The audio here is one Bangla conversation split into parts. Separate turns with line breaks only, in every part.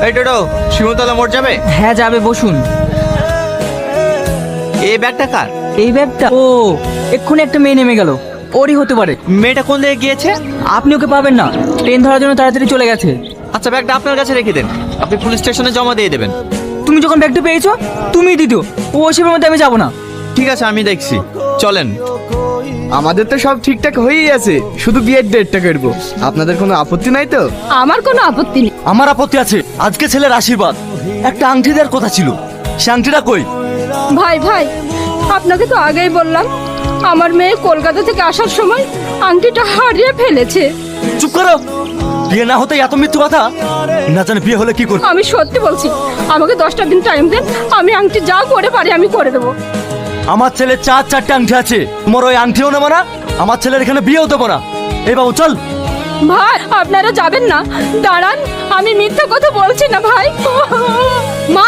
এই টোটো শিমুলতলা মোড় যাবে?
হ্যাঁ যাবে, বসুন।
এই ব্যাগটা কার?
এই ব্যাগটা ও এক্ষুনি একটা মেয়ে নেমে গেল, ওরই হতে পারে।
মেয়েটা কোন দিকে গিয়েছে?
আপনি ওকে পাবেন না, ট্রেন ধরার জন্য তাড়াতাড়ি চলে গেছে।
আচ্ছা ব্যাগটা আপনার কাছে রেখে দেন, আপনি পুলিশ স্টেশনে জমা দিয়ে দেবেন।
তুমি যখন ব্যাগটা পেয়েছো তুমিই দিত, ও ওসবের মধ্যে আমি যাবো না।
ঠিক আছে আমি দেখছি, চলেন।
আমাদের তো সব ঠিকঠাক হয়েই আছে, শুধু বিয়ের ডেটটা করবো। আপনাদের কোনো আপত্তি নাই তো?
আমার কোনো আপত্তি নেই।
আমার আপত্তি আছে। আজকে ছেলের আশীর্বাদ, একটা আংটি দেওয়ার কথা ছিল, সে আংটিটা কই?
ভাই ভাই, আপনাকে তো আগেই বললাম আমার মেয়ে কলকাতা থেকে আসার সময় আংটিটা হারিয়ে ফেলেছে।
চুপ করো, বিয়ে না হতে এত মিথ্যু কথা। না জানে বিয়ে হলে কি করবে?
আমি সত্যি বলছি, আমাকে 10টা দিন টাইম দেন, আমি আংটি যা করে পারি আমি করে দেবো।
আমার ছেলের 4-4টে আংটি আছে, তোমার ওই আংটিও নেবো না, আমার ছেলের এখানে বিয়েও দেবো না। এই বাবু চল।
ভাই আপনারা যাবেন না, দাঁড়ান, আমি মিথ্যা কথা বলছি না ভাই। মা,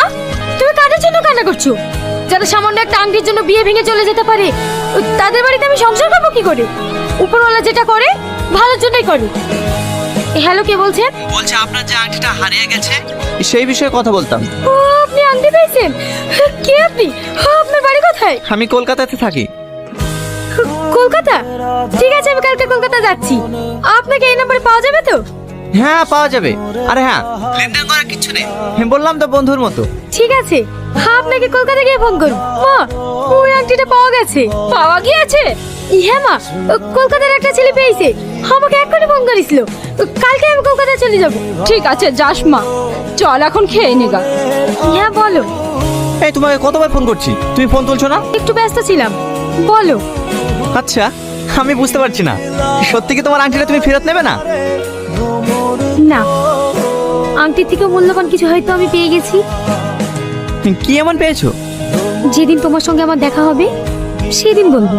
তুমি কাদের জন্য কান্না করছো? যারা সামান্য একটা আংটির জন্য বিয়ে ভেঙে চলে যেতে পারে, তাদের বাড়িতে আমি সংসার করবো কি করে? উপরওয়ালা যেটা করে ভালোর জন্যই করে। হ্যালো, কে বলছেন?
বলছে আপনার যে আংটিটা হারিয়ে গেছে সেই বিষয়ে কথা বলতাম।
ও, আপনি আংটি পেয়েছেন? কে আপনি? আপনার বাড়ি কোথায়?
আমি কলকাতাতে থাকি।
কলকাতা? ঠিক আছে, আমি কালকে কলকাতা যাচ্ছি। আপনাকে এই নম্বরে পাওয়া যাবে তো?
হ্যাঁ পাওয়া যাবে। আরে হ্যাঁ, লেনদেন করার কিছু নেই, বললাম তো বন্ধুর মতো।
ঠিক আছে, আপনাকে কলকাতা গিয়ে ফোন করব। মা, ওই আংটিটা পাওয়া গেছে। পাওয়া গিয়েছে? হ্যাঁ মা, কলকাতার একটা ছেলে পেয়েছে, আমাকে এক্ষুনি ফোন করেছিল। কালকে আমি কলকাতা চলে যাব। ঠিক আছে যাস মা, চল এখন খেয়ে নেগা। হ্যাঁ বলো।
এই তোমাকে কতবার ফোন করছি, তুমি ফোন তুলছো না?
একটু ব্যস্ত ছিলাম, বলো।
আচ্ছা আমি বুঝতে পারছি না, সত্যি কি তোমার আংটিটা তুমি ফেরত নেবে না?
না, আংটির থেকে মূল্যবান কিছু হয়তো আমি পেয়ে গেছি।
কি এমন পেয়েছো?
যেদিন তোমার সঙ্গে আমার দেখা হবে সেদিন বলবো।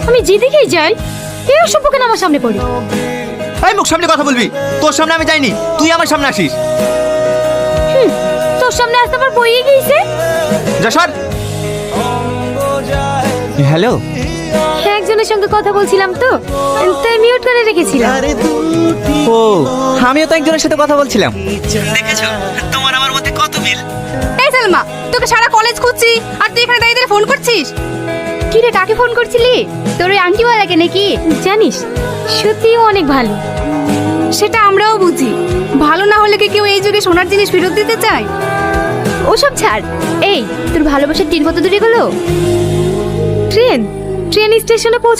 আমি যেদিকেই যাই এই অসভ্য কেন আমার সামনে পড়ে?
এই মুখ সামনে কথা বলবি, তোর সামনে আমি যাইনি, তুই আমার সামনে আসিস।
তোর সামনে আসতে আমার বইয়ে গিয়েছে।
যা সর। হ্যালো,
একজনের সঙ্গে কথা বলছিলাম তো, তাই মিউট করে রেখেছিলাম।
ও আমিও তো একজনের সাথে কথা বলছিলাম। দেখেছো তোমার আমার মধ্যে কত মিল।
এই সালমা, তোকে সারা কলেজ খুঁজছি আর তুই এখানে দাঁড়িয়ে ফোন করছিস। কি রে, কাকে ফোন করছিলি? তোর ওই আংটিওয়ালাকে নাকি? জানিস সত্যিও অনেক ভালো। সেটা আমরাও বুঝি, ভালো না হলে কি কেউ এই যুগে সোনার জিনিস ফেরত দিতে চায়? ওসব ছাড়। এই, তোর ভালোবাসার ট্রেন কত দূরে গেলো? ট্রেন স্টেশনে পৌঁছ